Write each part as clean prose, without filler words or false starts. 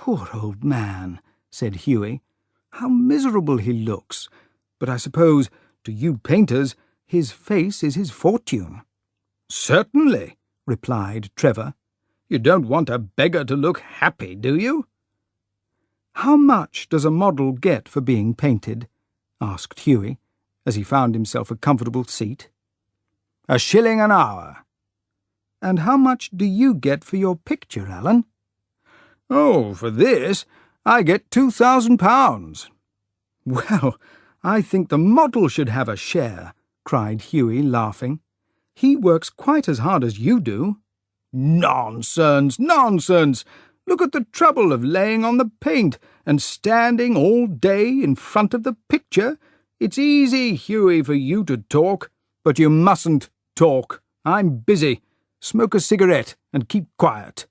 "Poor old man," said Hughie. "How miserable he looks. But I suppose, to you painters, his face is his fortune." "Certainly," replied Trevor. "You don't want a beggar to look happy, do you?" "How much does a model get for being painted?" asked Hughie, as he found himself a comfortable seat. "1 shilling an hour." "And how much do you get for your picture, Alan?" "Oh, for this I get £2,000. "Well, I think the model should have a share," cried Hughie, laughing. "He works quite as hard as you do." "Nonsense, nonsense! Look at the trouble of laying on the paint and standing all day in front of the picture. It's easy, Hughie, for you to talk, but you mustn't talk. I'm busy. Smoke a cigarette and keep quiet."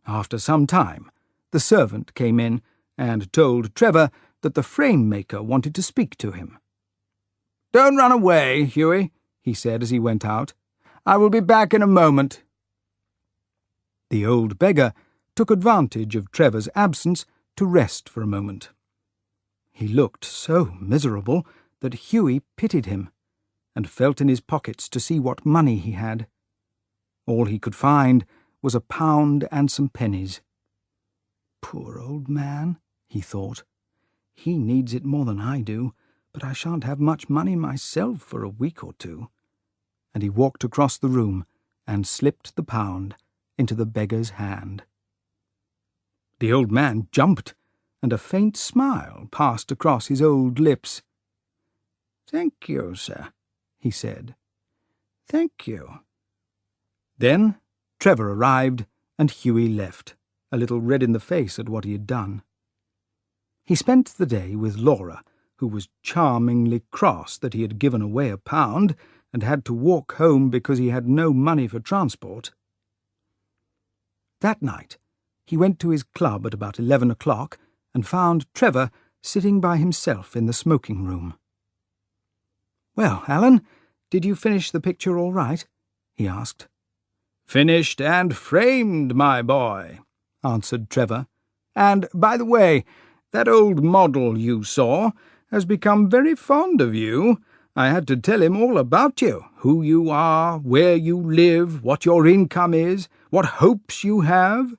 After some time, the servant came in and told Trevor that the frame-maker wanted to speak to him. "Don't run away, Hughie," he said as he went out. "I will be back in a moment." The old beggar took advantage of Trevor's absence to rest for a moment. He looked so miserable that Hughie pitied him, and felt in his pockets to see what money he had. All he could find was £1 and some pennies. "Poor old man," he thought. "He needs it more than I do, but I shan't have much money myself for a week or two." And he walked across the room and slipped the £1 into the beggar's hand. The old man jumped, and a faint smile passed across his old lips. "Thank you, sir," he said. "Thank you." Then Trevor arrived, and Hughie left, a little red in the face at what he had done. He spent the day with Laura, who was charmingly cross that he had given away £1 and had to walk home because he had no money for transport. That night he went to his club at about 11 o'clock and found Trevor sitting by himself in the smoking-room. "Well, Alan, did you finish the picture all right?" he asked. "Finished and framed, my boy," answered Trevor. "And, by the way, that old model you saw has become very fond of you. I had to tell him all about you, who you are, where you live, what your income is, what hopes you have."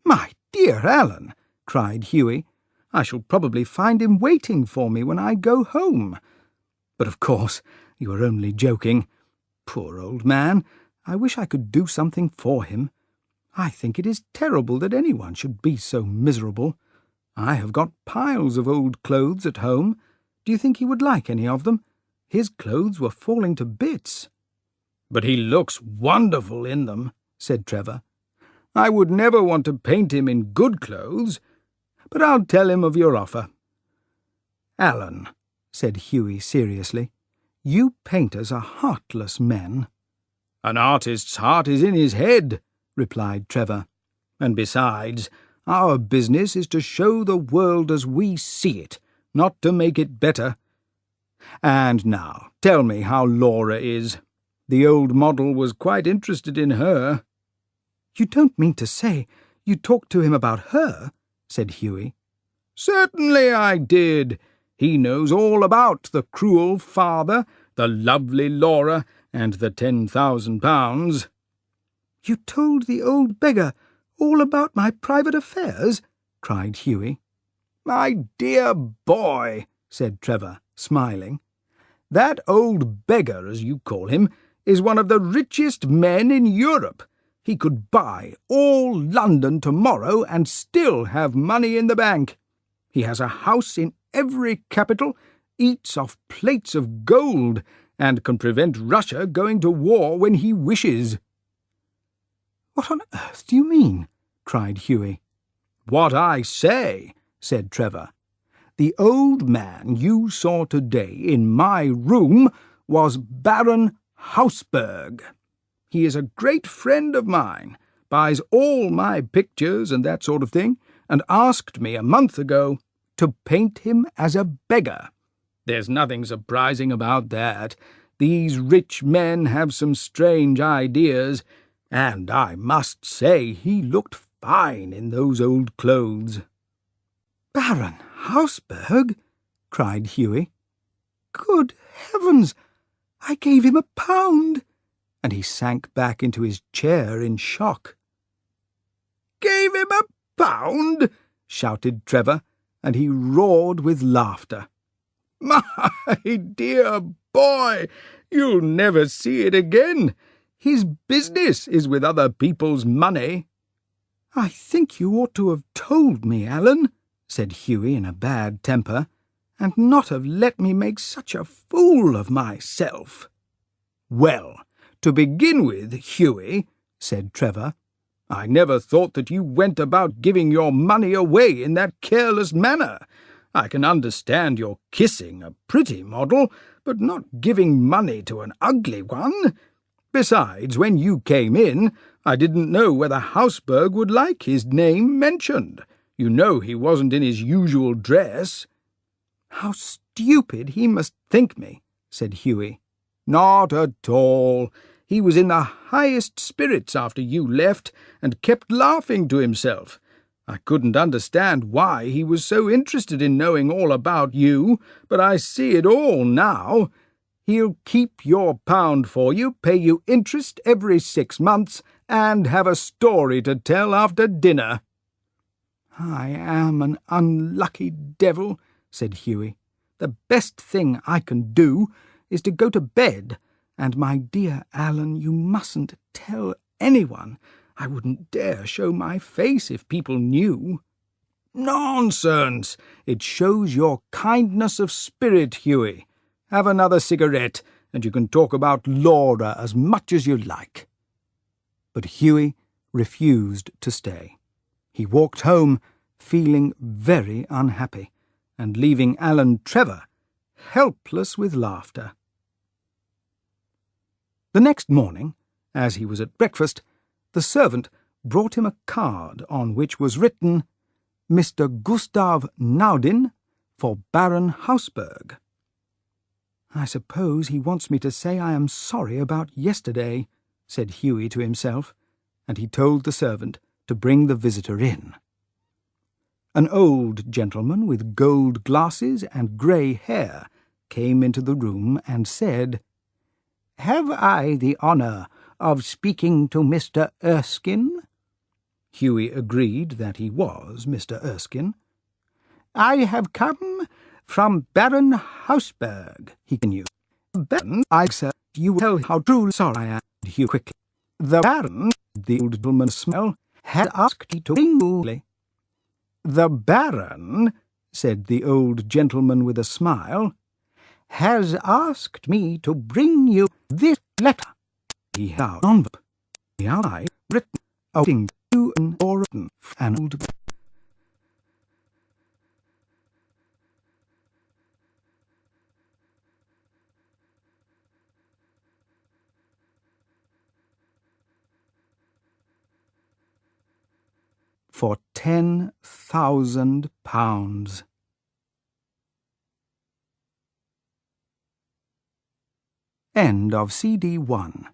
"My dear Alan," cried Hughie, "I shall probably find him waiting for me when I go home. But of course you are only joking. Poor old man, I wish I could do something for him. I think it is terrible that anyone should be so miserable. I have got piles of old clothes at home. Do you think he would like any of them? His clothes were falling to bits." "But he looks wonderful in them," said Trevor. "I would never want to paint him in good clothes, but I'll tell him of your offer." "Alan," said Hughie seriously, "you painters are heartless men." "An artist's heart is in his head," replied Trevor. "And besides, our business is to show the world as we see it, not to make it better. And now, tell me how Laura is. The old model was quite interested in her." "You don't mean to say you talked to him about her?" said Hughie. "Certainly I did. He knows all about the cruel father, the lovely Laura, and the £10,000. "You told the old beggar all about my private affairs?" cried Hughie. "My dear boy," said Trevor, smiling, "that old beggar, as you call him, is one of the richest men in Europe. He could buy all London tomorrow and still have money in the bank. He has a house in every capital, eats off plates of gold, and can prevent Russia going to war when he wishes." "What on earth do you mean?" cried Hughie. "What I say," said Trevor. "The old man you saw today in my room was Baron Hausberg. He is a great friend of mine, buys all my pictures and that sort of thing, and asked me a month ago to paint him as a beggar. There's nothing surprising about that. These rich men have some strange ideas, and I must say he looked fine in those old clothes." "Baron Hausberg?" cried Hughie. "Good heavens! I gave him £1!" and he sank back into his chair in shock. "Gave him £1?" shouted Trevor, and he roared with laughter. "My dear boy, you'll never see it again. His business is with other people's money." "I think you ought to have told me, Alan," said Hughie in a bad temper, "and not have let me make such a fool of myself." "Well, to begin with, Hughie," said Trevor, "I never thought that you went about giving your money away in that careless manner. I can understand your kissing a pretty model, but not giving money to an ugly one. Besides, when you came in, I didn't know whether Hausberg would like his name mentioned. You know he wasn't in his usual dress." "How stupid he must think me," said Hughie. "Not at all. He was in the highest spirits after you left, and kept laughing to himself. I couldn't understand why he was so interested in knowing all about you, but I see it all now. He'll keep your £1 for you, pay you interest every 6 months, and have a story to tell after dinner." "I am an unlucky devil," said Hughie. "The best thing I can do is to go to bed, and, my dear Alan, you mustn't tell anyone. I wouldn't dare show my face if people knew." "Nonsense! It shows your kindness of spirit, Hughie. Have another cigarette, and you can talk about Laura as much as you like." But Hughie refused to stay. He walked home feeling very unhappy, and leaving Alan Trevor helpless with laughter. The next morning, as he was at breakfast, the servant brought him a card on which was written, "Mr. Gustav Naudin, for Baron Hausberg." "I suppose he wants me to say I am sorry about yesterday," said Hughie to himself, and he told the servant to bring the visitor in. An old gentleman with gold glasses and grey hair came into the room and said, "Have I the honour of speaking to Mr. Erskine?" Hughie agreed that he was Mr. Erskine. "I have come from Baron Hausberg," he continued. "Baron, I say, you will tell how truly sorry I am," Hughie quickly. "The Baron," the old gentleman smiled, "had asked me to bring you." "The Baron," said the old gentleman with a smile, "has asked me to bring you this letter." He held an envelope. The outside written, "Owing to an Orton and old." For £10,000. End of CD 1.